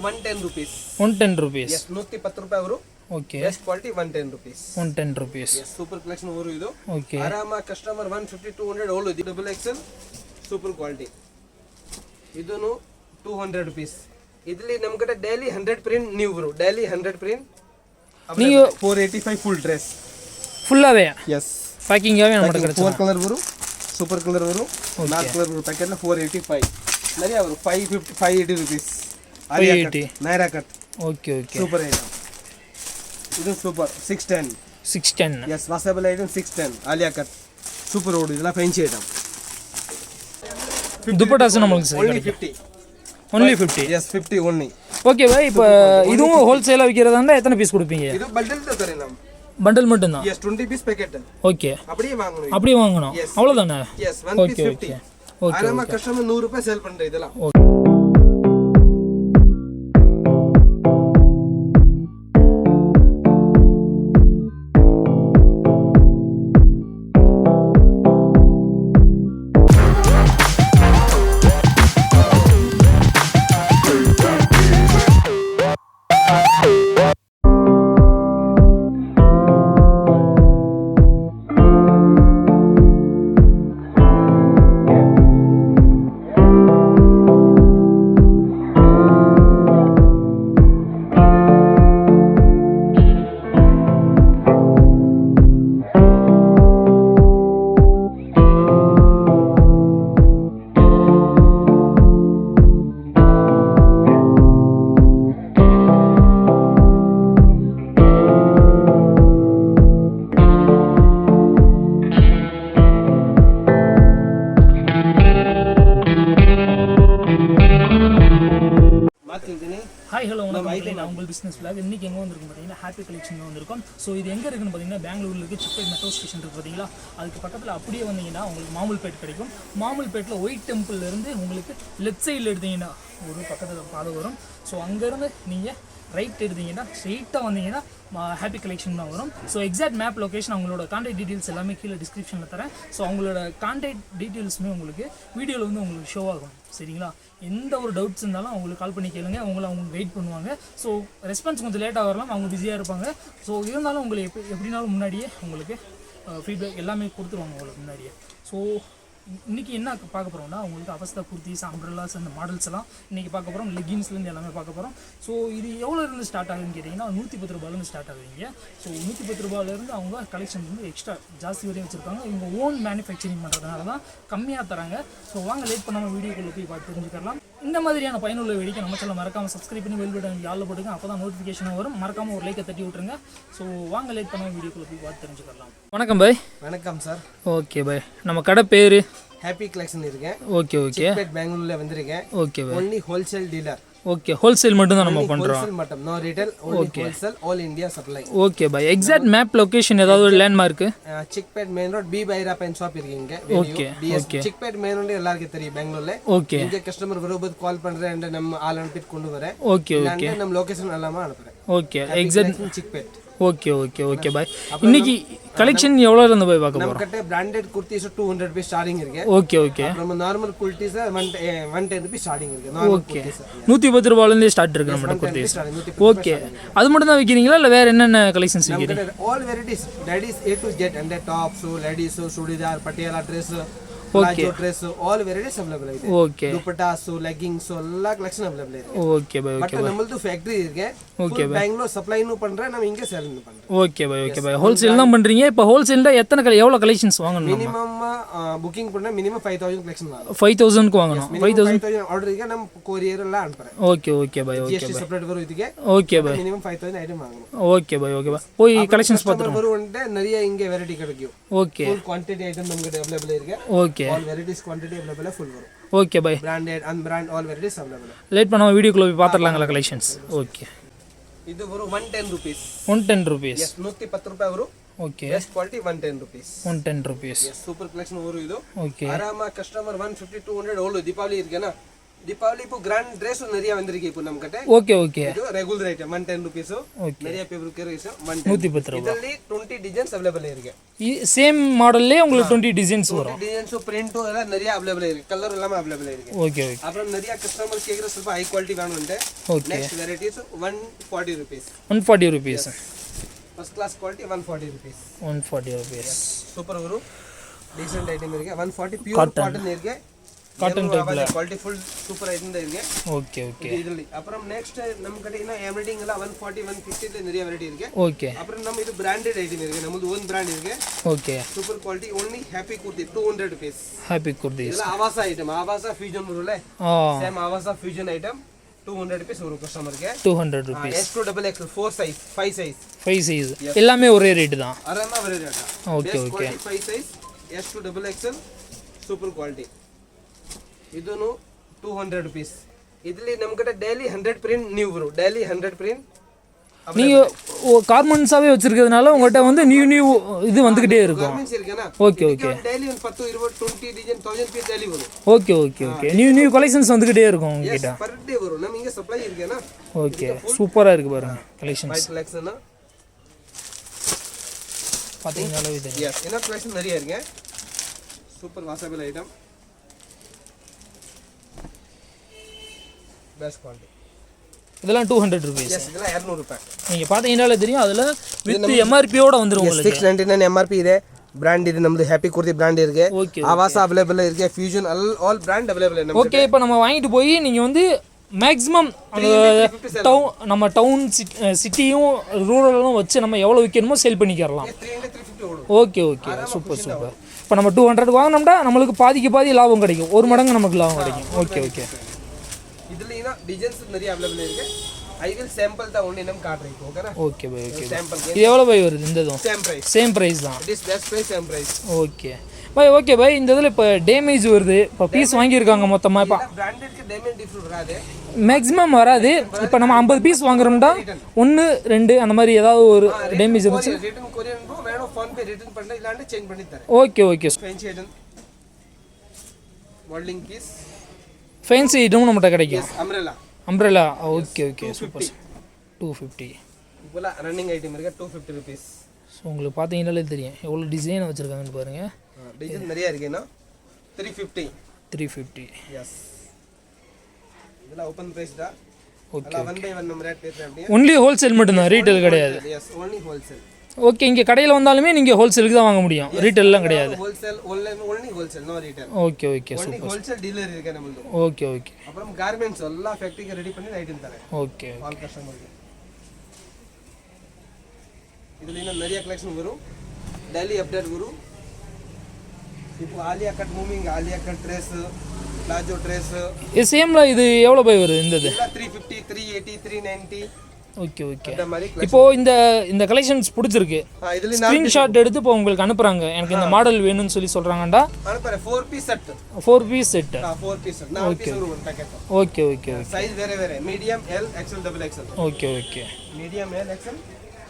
110 rupees. 110 rupees. Yes, 110 ರೂಪಾಯಿ ಅವರು. Okay. Best quality 110 rupees. 110 rupees. Yes, super collection over ಇದು. Okay. ಆರಾಮ customer 150 200 all ಇದು ಡಬಲ್ ಎಕ್ಸೆಲ್ ಸೂಪರ್ ಕ್ವಾಲಿಟಿ. ಇದನ್ನು 200 rupees. ಇದರಲ್ಲಿ ನಮ್ಮ ಕಡೆ ಡೈಲಿ 100 ಪ್ರಿಂಟ್ ನೀವು ಬರು ಡೈಲಿ 100 ಪ್ರಿಂಟ್ ನೀವು 485 ಫುಲ್ ಡ್ರೆಸ್ ಫುಲ್ ಅವೇ. Yes. ಪ್ಯಾಕಿಂಗ್ ಯಾವೇ ನಮ್ಮ ಕಡೆ 4 ಕಲರ್ ಬರು ಸೂಪರ್ ಕಲರ್ ಬರು 4 ಕಲರ್ ಬರು ಪ್ಯಾಕೆಟ್ 485 ನರಿ ಅವರು 550 580 rupees. 580 Naira cut. Okay okay. Super item ಇದು super 610. 610. Yes, washable item 610 Alia cut super ಓಡ್ ಇದೆಲ್ಲ ಫ್ಯಾನ್ಸಿ ಐಟಮ್. दुपट्टा से நமக்கு only 50. only 50. Yes, 50 only. Okay bye. இப்போ இதுவும் ஹோல்சேலா விக்கிறதா இருந்தா எத்தனை பீஸ் கொடுப்பீங்க? இது பண்டல் தான் தரேன் நாம். பண்டல் மட்டும் தான். Yes, 20 piece packet. ஓகே. அப்படியே வாங்கணும். அப்படியே வாங்கணும். அவ்வளவுதானே? Yes, 1 piece 50. ஓகே. ஆரம்ப கஸ்டமர் 100 ரூபாய் சேல் பண்ற இதெல்லாம். ஹாய் ஹலோ வணக்கம். நான் உங்கள் பிஸ்னஸ் விளாக். இன்றைக்கி எங்கே வந்திருக்கும் பார்த்தீங்கன்னா ஹாப்பி கலெக்ஷன் வந்திருக்கும். ஸோ இது எங்கே இருக்குன்னு பார்த்தீங்கன்னா பெங்களூரில் இருக்குது. சிக்பெட் மெட்ரோ ஸ்டேஷன் இருக்குது பார்த்தீங்களா, அதுக்கு பக்கத்தில் அப்படியே வந்தீங்கன்னா உங்களுக்கு மாமூல்பேட் கிடைக்கும். மாமூல்பேட்டில் ஒயிட் டெம்பிள்லேருந்து உங்களுக்கு லெஃப்ட் சைடில் எடுத்தீங்கன்னா ஒரு பக்கத்தில் பாதை வரும். ஸோ அங்கேருந்து நீங்கள் ரைட் எடுத்தீங்கன்னா ஸ்ட்ரெயிட்டாக வந்தீங்கன்னா ஹாப்பி கலெக்ஷன் தான் வரும். ஸோ எக்ஸாக்ட் மேப் லொக்கேஷன் அவங்களோட கான்டாக்ட் டீட்டெயில்ஸ் எல்லாமே கீழே டிஸ்கிரிப்ஷனில் தரேன். ஸோ அவங்களோட கான்டாக்ட் டீட்டெயில்ஸுமே உங்களுக்கு வீடியோவில் வந்து உங்களுக்கு ஷோ ஆகும். சரிங்களா? எந்த ஒரு டவுட்ஸ் இருந்தாலும் அவங்களுக்கு கால் பண்ணி கேளுங்க, அவங்க வெயிட் பண்ணுவாங்க. ஸோ ரெஸ்பான்ஸ் கொஞ்சம் லேட்டாக வரலாம், அவங்க பிஸியாக இருப்பாங்க. ஸோ இருந்தாலும் உங்களுக்கு எப்படினாலும் முன்னாடியே உங்களுக்கு ஃபீட்பேக் எல்லாமே கொடுத்துருவாங்க உங்களுக்கு முன்னாடியே. ஸோ இன்றைக்கி என்ன பார்க்க போகிறோம்னா உங்களுக்கு அவஸ்தா குர்த்திஸ் அம்ப்ரெல்லாஸ் அந்த மாடல்ஸ் எல்லாம் இன்றைக்கி பார்க்க போகிறோம். லெகின்ஸ்லேருந்து எல்லாமே பார்க்க போகிறோம். ஸோ இது எவ்வளோ இருந்து ஸ்டார்ட் ஆகுதுன்னு கேட்டிங்கன்னா 110 ரூபாயிலேருந்து ஸ்டார்ட் ஆகுதுங்க. ஸோ 110 ரூபாயிலேருந்து அவங்க கலெக்ஷன் வந்து எக்ஸ்ட்ரா ஜாஸ்தி வரையும் வச்சுருக்காங்க. இவங்க ஓன் மேனுஃபேக்சரிங் பண்ணுறதுனால தான் கம்மியாக தராங்க. ஸோ வாங்க லேட் பண்ணாமல் வீடியோக்குள்ளே போய் பார்த்து தெரிஞ்சுக்கலாம். இந்த மாதிரியான பயனுள்ள வீடியோக்கு நம்ம சேனல் மறக்காமல் சப்ஸ்கிரைப் பண்ணி பெல் பட்டன் ஆல்ல போட்டுங்க, அப்போ தான் நோட்டிஃபிகேஷன் வரும். மறக்காமல் ஒரு லைக்கை தட்டி விட்ருங்க. ஸோ வாங்க லேட் பண்ணாமல் வீடியோக்குள்ளே போய் பார்த்து தெரிஞ்சுக்கலாம். வணக்கம் பாய். வணக்கம் சார். Okay bye. நம்ம கடை பேர் ஹாப்பி கலெக்ஷன் இருக்கேன். Okay okay. சிக்பெட் பெங்களூர்ல வந்திருக்கேன். ஓகே பாய். only wholesale dealer. ஓகே. ஹோல்சேல் மட்டும் தான் நம்ம பண்றோம். ஹோல்சேல் மட்டும், no retail, only wholesale, all India supply. Okay பாய். எக்ஸாக்ட் மேப் லொகேஷன் ஏதாவது ஒரு லேண்ட்மார்க்? சிக்பெட் மெயின் ரோட் பி பைரா பென் ஷாப் இருக்கீங்க. Okay okay. Chickpet main road எல்லாருக்கும் தெரியும் பெங்களூர்ல. ஓகே. இங்க கஸ்டமர் வரும்போது கால் பண்றேன் and நம்ம ஆள் அனுப்பிட்டு கொண்டு வரேன். Okay okay. நம்ம லொகேஷன் எல்லாமே அனுப்புறேன். Okay. Exact Chickpet. Okay okay okay bye. இன்னைக்கு கலெக்ஷன் எவ்வளோ இருந்து போய் பார்க்க போகிறோம்? நம்மகிட்ட பிராண்டட் குர்த்திஸ் 200 ரூபாய் ஸ்டார்டிங் இருக்கு. Okay okay. நம்ம நார்மல் குர்த்திஸ் 110 ரூபாய் ஸ்டார்டிங் இருக்கு. நார்மல் குர்த்திஸ் 110 ரூபாயிலேருந்து ஸ்டார்ட் இருக்கு நம்ம குர்த்திஸ். ஓகே. அது மட்டும் தான் விற்கிறீங்களா இல்லை வேற என்னென்ன கலெக்ஷன்ஸ் விற்கிறீங்க? All varieties ladies A to Z and tops, ladies churidar, Patiala dress, palazzo dress all varieties available ಇದೆ. ಓಕೆ. ದುಪಟ್ಟಾಸ್, ಲೆಗ್ಗಿಂಗ್ಸ್ ಎಲ್ಲ ಕಲೆಕ್ಷನ್ ಅವೈಲೇಬಲ್ ಇದೆ. Okay bye. ಓಕೆ ಬಟ್ ನಮ್ಮದು ಫ್ಯಾಕ್ಟರಿ இருக்கு. Okay bye. பெங்களூர் சப்ளைனும் பண்றேன், நம்ம இங்க சேலும் பண்றோம். Okay bye. Okay bye. Wholesale தான் பண்றீங்க. இப்போ ஹோல்சேல்ல எவ்வளவு கலெக்ஷன்ஸ் வாங்கணும்? மினிமம் புக்கிங் பண்ணா மினிமம் 5000 கலெக்ஷன் வாங்கணும். 5000 க்கு வாங்கணும். 5000 ஆர்டர் இருக்கு, நம்ம கொரியர் எல்லாம் அனுப்புறேன். Okay okay bye. Okay bye. Separate வரும் இதுக்கு. Okay bye. மினிமம் 5000 ஐட்டம் வாங்கணும். Okay bye. Okay bye. போய் கலெக்ஷன்ஸ் பாத்துறோம். வருவண்டே நிறைய இங்க வெரைட்டி கிடைக்கும். ஓகே. ஃபுல் குவாண்டிட்டி ஐட்டம் நமக்கு அவைலபிள் இருக்கு. Okay. All varieties quantity available full வரும். Okay bye. Branded unbranded all varieties available. Late பண்ணாம வீடியோக்குள்ள போய் பாத்துறலாம்ல கலெக்ஷன்ஸ். ஓகே. ಇದು ಬರು 110 rupees. 110 rupees. Yes, 110 ರೂಪಾಯಿ ಅವರು. Okay. Best quality 110 rupees. 110 rupees. Yes, super collection ಅವರು ಇದು. ಓಕೆ. ಆರಾಮ ಕಸ್ಟಮರ್ 150 200 ಓಲ್ಡ್ ದೀಪಾವಳಿ ಇರ್ಗೆನಾ தீபாவளி இப்போ கிராண்ட் ட்ரெஸ் நிறைய வந்திருக்கு இப்போ நம்ம கிட்ட. Okay okay. இது ரெகுலர் ஐட்டம் 110 rupees. நிறைய பேருக்கு இருக்கு 110 ரூபாய். இதுல 20 டிசைன்ஸ் அவேலபிள் இருக்கு. சேம் மாடல்லே உங்களுக்கு 20 டிசைன்ஸ் வரும். டிசைன்ஸ் பிரிண்ட் எல்லாம் நிறைய அவேலபிள் இருக்கு. கலர் எல்லாம் அவேலபிள் இருக்கு. Okay okay. அப்புறம் நிறைய கஸ்டமர் கேக்குற ಸ್ವಲ್ಪ ஹை குவாலிட்டி வேணும்னு. Next varieties 140 rupees. 140 rupees. First class quality 140 rupees. 140 rupees. Super வரும். டீசன்ட் ஐட்டம் இருக்கு. 140 பியூர் காட்டன் இருக்கு. காட்டன் டைப்ல குவாலிட்டி ஃபுல் சூப்பர் ஐட்டம் தான் இருக்கு. Okay okay. இதுல அப்புறம் நெக்ஸ்ட் நம்ம கிட்ட என்ன எம்ப்ராய்டிங் எல்லாம் 140 150 ல நிறைய வெரைட்டி இருக்கு. ஓகே. அப்புறம் நம்ம இது பிராண்டட் ஐட்டம் இருக்கு. நமது ஓன் பிராண்ட் இருக்கு. Okay. Super quality only happy kurti 200 rupees. happy kurtis. இதுல ஆவாசா ஐட்டம் ஆவாசா ஃபியூஷன் வரும்ல. சேம் ஆவாசா ஃபியூஷன் ஐட்டம் 200 rupees வரும் கஸ்டமருக்கு. 200 rupees. S2XXL 4 size 5 size 5 size எல்லாமே ஒரே ரேட் தான். அரமா ஒரே rate. Okay okay. 5 size S2XXL super quality. ಇದನ್ನು 200 rupees. ಇದರಲ್ಲಿ ನಮ್ಮ ಕಡೆ ಡೈಲಿ 100 print நியூ வரும். Daily 100 print. நீங்க கார்மெண்ட்ஸாவே வச்சிருக்கிறதுனால உங்கள்கிட்ட வந்து நியூ இது வந்துகிட்டே இருக்கும். கார்மெண்ட்ஸ் இருக்குனா. Okay okay. Daily 10 20 20 design 1000 piece daily வரும். Okay okay okay. New collections வந்துகிட்டே இருக்கும் உங்ககிட்ட. பர் டே வரும். நம்ம இங்க சப்ளை இருக்குனா. ஓகே. சூப்பரா இருக்கு பாருங்க கலெக்ஷன்ஸ். பை கலெக்ஷன் பாத்தீங்கனாலே தெரியும். எஸ் என்ன கலெக்ஷன் நிறைய இருக்கு. Super washable item. Best quality. இதெல்லாம் 200 rupees. எஸ் இதெல்லாம் 200 ரூபாய். நீங்க பாத்தீங்கனாலே தெரியும் அதுல வித் MRP ஓட வந்துரும் உங்களுக்கு. 699 MRP ಇದೆ. ಬ್ರಾಂಡ್ ಇದೆ ನಮ್ಮದು ಹ್ಯಾಪಿ ಕುರ್ತಿ ಬ್ರಾಂಡ್ ಇருக்கு. ಆವಾಸ ಅವೇಲೇಬಲ್ ಇருக்கு. ಫ್ಯೂಷನ್ ಆಲ್ ಬ್ರಾಂಡ್ ಅವೇಲೇಬಲ್ ಇದೆ. ஓகே இப்போ நம்ம வாங்கிட்டு போய் நீங்க வந்து மேக்ஸிமம் நம்ம டவுன் சிட்டியும் ரூரலும் வச்சு நம்ம எவ்வளோ விற்கணுமோ சேல் பண்ணிக்கிறலாம். 300 350 ஓடும். Okay okay super super. இப்போ நம்ம 200 வாங்கினோம்னா நம்மளுக்கு பாதி லாபம் கிடைக்கும். ஒரு மடங்கு நமக்கு லாபம் கிடைக்கும். Okay okay. இதுல டிசைன்ஸ் நிறைய அவேலபிள் இருக்கு. ஐ வில் சாம்பிள் தான் ஒண்ணு நம்ம காட்றேன். ஓகேனா. Okay bye okay. இது எவ்வளவு பை வருது இந்த சேம் பிரைஸ் தான். This best price same price. Okay bye okay bye. இந்த இதுல இப்போ டேமேஜ் வருது. இப்போ பீஸ் வாங்கி இருக்காங்க மொத்தமா. இப்போ பிராண்டட்க்கு டேமேஜ் டிஃபரன்ஸ் வராது. மேக்ஸிமம் வராது. இப்போ நம்ம 50 பீஸ் வாங்குறோம்னா 1 2 அந்த மாதிரி ஏதாவது ஒரு டேமேஜ் இருந்துச்சு ரிட்டர்ன் கொரியர் போ வேணும் ஃபோன் பே ரிட்டர்ன் பண்ணல இல்லாண்ட சேஞ்ச் பண்ணி தரேன். Okay okay. Fancy item modelling piece fancy item நம்மட்ட கிடைக்கும். Umbrella okay okay super. 250. இப்போலாம் ரன்னிங் ஐட்டம் இருக்கு 250 rupees. ஸோ உங்களுக்கு பார்த்தீங்கன்னாலே தெரியும் எவ்வளோ டிசைன் வச்சுருக்காங்கன்னு பாருங்க. டிசைன் நிறைய இருக்குன்னா 350. 350. எஸ் இதெல்லாம் ஓப்பன் பிரைஸ் தான். ஓகே 1 by 1 நம்ம ரேட் பேசுறேன் அப்படியே. ஒன்லி ஹோல்சேல் மட்டும் தான், ரீட்டைல் கிடையாது. S only wholesale. ஓகே இங்கே கடையில் வந்தாலுமே நீங்கள் ஹோல்சேலுக்கு தான் வாங்க முடியும். ரீட்டைல்லாம் கிடையாது. Wholesale only wholesale no retail. Okay okay super. Wholesale dealer இருக்கு நமக்கு. Okay okay. அப்புறம் கார்மெண்ட்ஸ் எல்லாம் ஃபேக்டரிக்கு ரெடி பண்ணி ஐட்டம் தரேன். ஓகே ஆல் கஸ்டமருக்கு. இதுல இன்னும் நிறைய கலெக்ஷன் வரும். டெய்லி அப்டேட் வரும். இப்போ Alia cut moving Alia cut dress palazzo dress இது சேம்ல இது எவ்வளோ பை வருது இந்த இது? 350 380 390. Okay okay. இப்போ இந்த கலெக்ஷன்ஸ் பிடிச்சிருக்கு. இதுல ஸ்கிரீன்ஷாட் எடுத்து இப்போ உங்களுக்கு அனுப்புறாங்க. எனக்கு இந்த மாடல் வேணும்னு சொல்லி சொல்றாங்கடா. அனுப்புறேன். 4 piece set. 4 piece set. 4 piece set. 4 piece ஒரு பேக்கெட். Okay okay. சைஸ் வேற medium L XL double XL. Okay okay. Medium L XL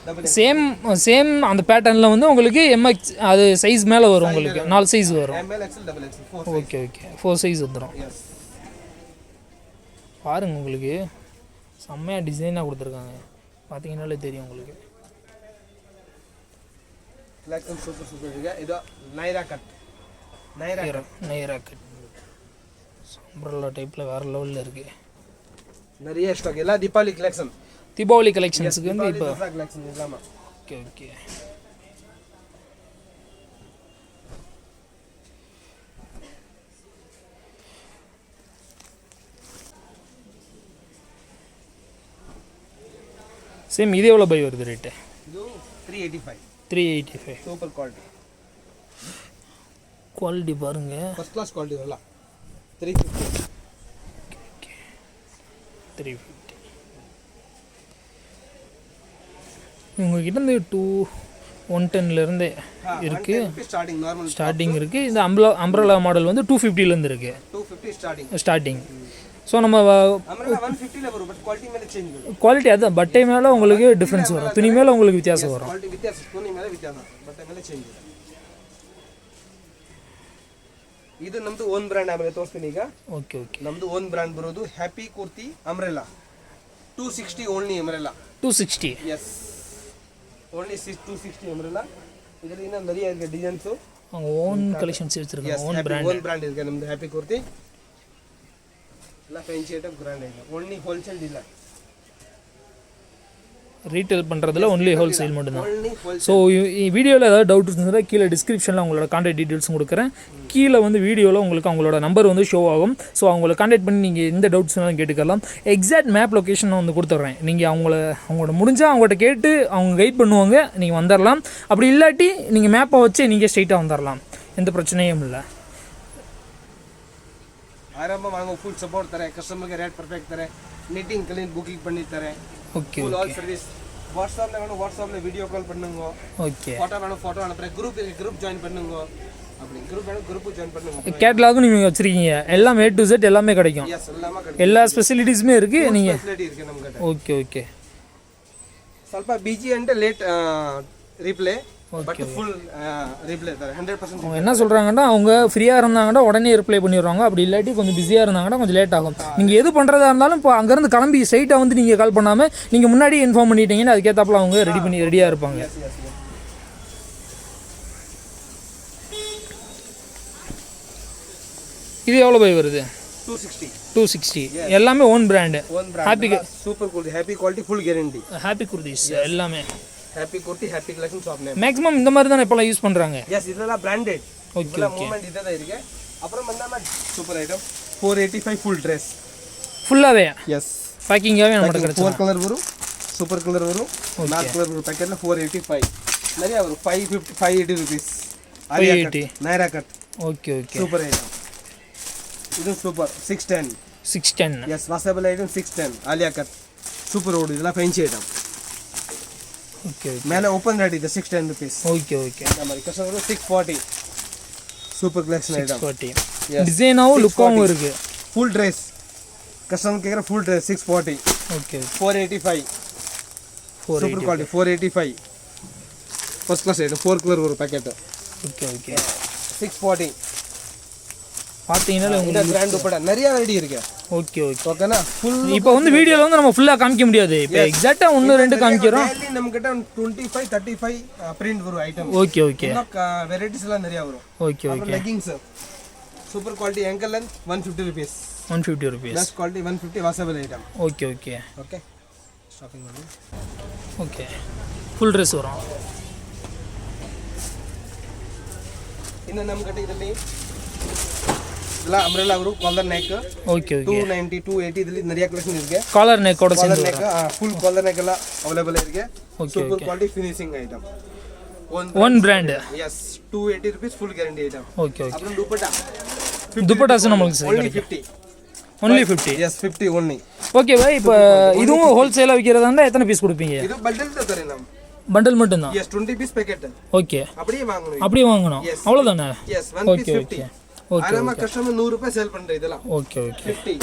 double XL. Same அந்த பேட்டர்ன்ல வந்து உங்களுக்கு MX அது சைஸ் மேல வரும். உங்களுக்கு 4 சைஸ் வரும். ML XL double XL 4 size. Okay okay 4 size வந்துரும். எஸ் பாருங்க உங்களுக்கு செம்மையாக டிசைனாக கொடுத்துருக்காங்க. பார்த்தீங்கன்னாலே தெரியும் உங்களுக்கு. கலெக்ஷன் சூப்பர் இருக்கு. இது Naira cut. Naira cut umbrella டைப்பில் வேறு லெவலில் இருக்குது. நிறைய ஸ்டாக் எல்லாம் தீபாவளி கலெக்ஷன். தீபாவளி கலெக்ஷன்ஸுக்கு வந்து இப்போ கலெக்ஷன் இல்லாமல். Okay okay. சேம் இது எவ்வளோ பை வருது ரேட்டு? இது 385. 385. Super quality. குவாலிட்டி பாருங்க ஃபர்ஸ்ட் கிளாஸ் குவாலிட்டி வரலாம். 350. ஓகே 350. உங்ககிட்ட இருந்து 110 இருக்குது. ஸ்டார்டிங் இருக்குது. இந்த அம்ப்ரெல்லா மாடல் வந்து 250 இருக்குது. 250 ஸ்டார்டிங். ஸோ நம்ம 150 வரும். பட் குவாலிட்டி மேலே சேஞ்ச் வரும். குவாலிட்டி அதான் பட்டை மேலே உங்களுக்கு டிஃப்ரென்ஸ் வரும். துணி மேலே உங்களுக்கு வித்தியாசம் வரும். குவாலிட்டி வித்தியாசம். துணி மேலே வித்தியாசம். பட்டை மேலே சேஞ்ச் வரும். ಇದು ನಮ್ದು ಓನ್ ಬ್ರ್ಯಾಂಡ್ ಆಮೇಲೆ ತೋರಿಸ್ತೀನಿ ಈಗ. Okay okay. ನಮ್ದು ಓನ್ ಬ್ರ್ಯಾಂಡ್ ಬರೋದು happy kurti umbrella 260 only umbrella 260. Yes only 260 umbrella. ಇದರಲ್ಲಿ ಇನ್ನೂ நிறைய இருக்கு டிசைன்ஸ். ஓன் கலெக்ஷன்ஸ் வச்சிருக்காங்க. ஓன் பிராண்ட் இருக்கு நமது ஹேப்பி குர்த்தி. எல்லாம் fancy item brand item. Only wholesale dealer. Retail பண்ணுறதுல ஒன்லி ஹோல்சேல் மட்டும்தான். ஸோ வீடியோவில் ஏதாவது டவுட் இருந்ததுன்னா கீழே டிஸ்கிரிப்ஷனில் அவங்களோட கான்டாக்ட் டீட்டெயில்ஸும் கொடுக்குறேன். கீழே வந்து வீடியோவில் உங்களுக்கு அவங்களோட நம்பர் வந்து ஷோ ஆகும். ஸோ அவங்கள கான்டாக்ட் பண்ணி நீங்கள் எந்த டவுட்ஸ்னாலும் கேட்டுக்கலாம். எக்ஸாக்ட் மேப் லொக்கேஷன் நான் வந்து கொடுத்துட்றேன். நீங்கள் அவங்களோட முடிஞ்சால் அவங்கள்ட்ட கேட்டு அவங்க கைட் பண்ணுவாங்க. நீங்கள் வந்துடலாம். அப்படி இல்லாட்டி நீங்கள் மேப்பை வச்சு நீங்கள் ஸ்ட்ரைட்டாக வந்துடலாம். எந்த பிரச்சனையும் இல்லை. ಆರಾಮ ವಾಂಗೋ ಫುಲ್ ಸಪೋರ್ಟ್ ತಾರೆ ಕಸ್ಟಮರ್ಗೆ ರೇಟ್ ಪರ್ಫೆಕ್ಟ್ ತಾರೆ ನೀಟಿಂಗ್ ಕ್ಲೀನ್ ಬುಕಿಂಗ್ பண்ணிತಾರೆ. Okay full all service. வாட்ஸ்அப்ல வேணும் வாட்ஸ்அப்ல வீடியோ கால் பண்ணுங்க. ஓகே. ஃபோட்டோ வேணும் ஃபோட்டோ அனுப்புறேன். குரூப் ஜாயின் பண்ணுங்க. அப்படி குரூப் வேணும் குரூப் ஜாயின் பண்ணுங்க. கேட்டலாகும் நீங்கள் வச்சிருக்கீங்க. எல்லாம் A to Z எல்லாமே கிடைக்கும். எஸ் எல்லாமே கிடைக்கும். எல்லா ஸ்பெசிலிட்டிஸுமே இருக்குது. நீங்கள் ஃபெசிலிட்டி இருக்கு நம்ம கிட்ட. Okay okay. ಸ್ವಲ್ಪ ಬಿಜಿ ಅಂದ್ರೆ late reply but full reply தர 100%. அவங்க என்ன சொல்கிறாங்கன்னா அவங்க ஃப்ரீயாக இருந்தாங்கன்னா உடனே ரிப்ளை பண்ணிடுவாங்க. அப்படி இல்லாட்டி கொஞ்சம் பிஸியாக இருந்தாங்கன்னா கொஞ்சம் லேட் ஆகும். நீங்கள் எது பண்ணுறதா இருந்தாலும் இப்போ அங்கேருந்து கிளம்பி ஸ்ட்ரைட்டாக வந்து நீங்கள் கால் பண்ணாமல் நீங்கள் முன்னாடி இன்ஃபார்ம் பண்ணிட்டீங்கன்னா அதுக்கேற்றாப்புல அவங்க ரெடியாக இருப்பாங்க. இது எவ்வளோ போய் வருது? 260. எல்லாமே own brand. Happy super kurti happy quality full guarantee. Happy kurtis எல்லாமே happy kurti happy collection shop name. Maximum இந்த மாதிரி தான் இப்போலாம் யூஸ் பண்ணுறாங்க. எஸ் இதெல்லாம் பிராண்டட். Okay okay. மூவ்மெண்ட் இதெல்லாம் இருக்கு. அப்புறம் வந்தாம சூப்பர் ஐட்டம் 485 ஃபுல் ட்ரெஸ் ஃபுல்லாகவே. எஸ் பேக்கிங்காகவே நம்மகிட்ட கிடைக்கும். 4 கலர் வரும். சூப்பர் கலர் வரும். 4 கலர் வரும். பேக்கெட்ல 485 நிறைய வரும். 580 rupees. 580 Naira cut. Okay okay. Super item. இது super 610. Yes washable item 610 Alia cut. Super ஓடு இதெல்லாம் ஃபேன்சி ஐட்டம். Okay okay. மேலே ஓப்பன் ரேட் இது 610 rupees. Okay okay. இந்த மாதிரி கஸ்டமர் 640 சூப்பர் கலெக்ஷன் ஐட்டம். 640 டிசைனாவும் லுக்காவும் இருக்கு. ஃபுல் ட்ரெஸ் கஸ்டமர் கேக்குற full dress 640. Okay. 485 super quality 485 first class item 4 colour ஒரு பாக்கெட். Okay okay. 640 பாத்தீங்கன்னா இந்த பிராண்ட் உட்பட நிறைய வெரைட்டி இருக்கு. Okay okay. ஓகேனா ஃபுல் இப்போ வந்து வீடியோல வந்து நம்ம ஃபுல்லா காமிக்க முடியாது. இப்போ எக்ஸாக்ட்டா 1-2 காமிக்கிறோம். டெய்லி நம்ம கிட்ட 25 35 பிரிண்ட் வரும் ஐட்டம். Okay okay. வெரைட்டிஸ் எல்லாம் நிறைய வரும். Okay okay. Leggings super quality ankle length 150 rupees. 150 rupees. Best quality 150 washable item. Okay okay. Okay stopping பண்ணு. ஓகே. ஃபுல் ட்ரெஸ் வரும். ಇನ್ನು ನಮ್ಮ ಕಡೆ ಇದರಲ್ಲಿ ಎಲ್ಲ ಅಂಬ್ರೆಲಾ ಅವರು ಕಾಲರ್ ನೆಕ್. Okay okay. 290 280 ಇದರಲ್ಲಿ நிறைய ಕಲೆಕ್ಷನ್ ಇದೆ. ಕಾಲರ್ ನೆಕ್ ಕೂಡ collar neck full collar neck ಎಲ್ಲ ಅವೈಲೇಬಲ್ ಇದೆ. Okay super quality finishing item. One brand. yes 280 rupees full guarantee item. Okay okay. ಅப்புறம் dupatta dupatta's நமக்கு only 50. only 50. yes 50 only. Okay bye. இப்போ இதுவும் ஹோல்சேலா விக்கிறதா இருந்தா எத்தனை பீஸ் கொடுப்பீங்க? இது பண்டல் தான் தரேன் நாம். பண்டல் மட்டும் தான். yes 20 piece packet. ஓகே. அப்படியே வாங்கணும். அப்படியே வாங்கணும். அவ்வளவுதானே? yes 1 piece 50. ஓகே. ஓகே. ஆரம்ப கஸ்டமர் 100 ரூபாய் சேல் பண்ற இதெல்லாம். Okay okay. 50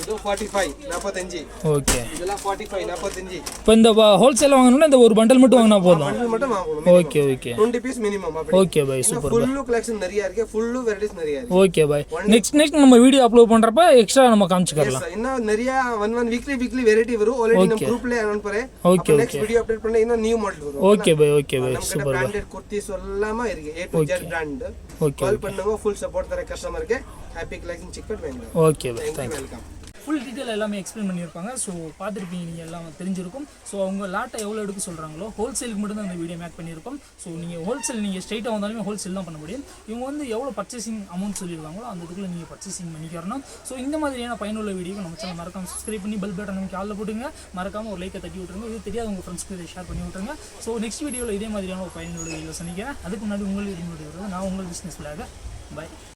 இது 45 45. ஓகே. இதெல்லாம் 45 45. இப்போ இந்த ஹோல்சேல் வாங்கணும்னா இந்த ஒரு பண்டல் மட்டும் வாங்கினா போதும். பண்டல் மட்டும் வாங்கணும். Okay okay. 20 piece minimum அப்படி. Okay bye super. Full collection நிறைய இருக்கு. ஃபுல் வெரைட்டிஸ் நிறைய இருக்கு. Okay bye. நெக்ஸ்ட் நம்ம வீடியோ அப்லோட் பண்றப்ப எக்ஸ்ட்ரா நம்ம காமிச்சுக்கலாம். இன்னும் நிறைய one வீக்லி வெரைட்டி வரும். ஆல்ரெடி நம்ம குரூப்ல அனௌன்ஸ் பண்ணேன். ஓகே நெக்ஸ்ட் வீடியோ அப்டேட் பண்ண இன்னும் நியூ மாடல் வரும். Okay bye super. Branded kurtis எல்லாமே இருக்கு. A to Z brand. Okay. Call பண்ணுங்க. ஃபுல் சப்போர்ட் தர கஸ்டமருக்கு. Happy collection Chickpet Bangalore. Okay bye thank you. Welcome. Full detail எல்லாமே எக்ஸ்பிளைன் பண்ணியிருப்பாங்க. ஸோ பார்த்துருப்பீங்க நீங்கள் எல்லாம் தெரிஞ்சிருக்கும். ஸோ அவங்க லாட்டை எவ்வளோ எடுக்க சொல்கிறாங்களோ ஹோல்சேலுக்கு மட்டும் தான் அந்த வீடியோ மேக் பண்ணியிருக்கோம். ஸோ நீங்கள் ஹோல்சேல் நீங்கள் ஸ்ட்ரைட்டாக வந்தாலுமே ஹோல்சேல் தான் பண்ண முடியும். இவங்க வந்து எவ்வளோ பர்ச்சேசிங் அமௌண்ட் சொல்லியிருக்காங்களோ அந்த இதுக்குள்ளே நீங்கள் பர்ச்சேசிங் பண்ணிக்கிறணும். ஸோ இந்த மாதிரியான பயனுள்ள வீடியோ நம்ம சேனல் மறக்காமல் சப்ஸ்கிரைப் பண்ணி பெல் பட்டன் நமக்கு ஆளில் போட்டுங்க. மறக்காமல் ஒரு லைக்கை தட்டி விட்டுருங்க. இது தெரியாத உங்கள் ஃப்ரெண்ட்ஸ்க்கு ஷேர் பண்ணி விட்டுருங்க. ஸோ நெக்ஸ்ட் வீடியோவில் இதே மாதிரியான ஒரு பயனுள்ள வீடியோ சந்திக்கிறேன். அதுக்கு முன்னாடி உங்களுக்கு நான் உங்கள் பிஸ்னஸ் விளையாட பை.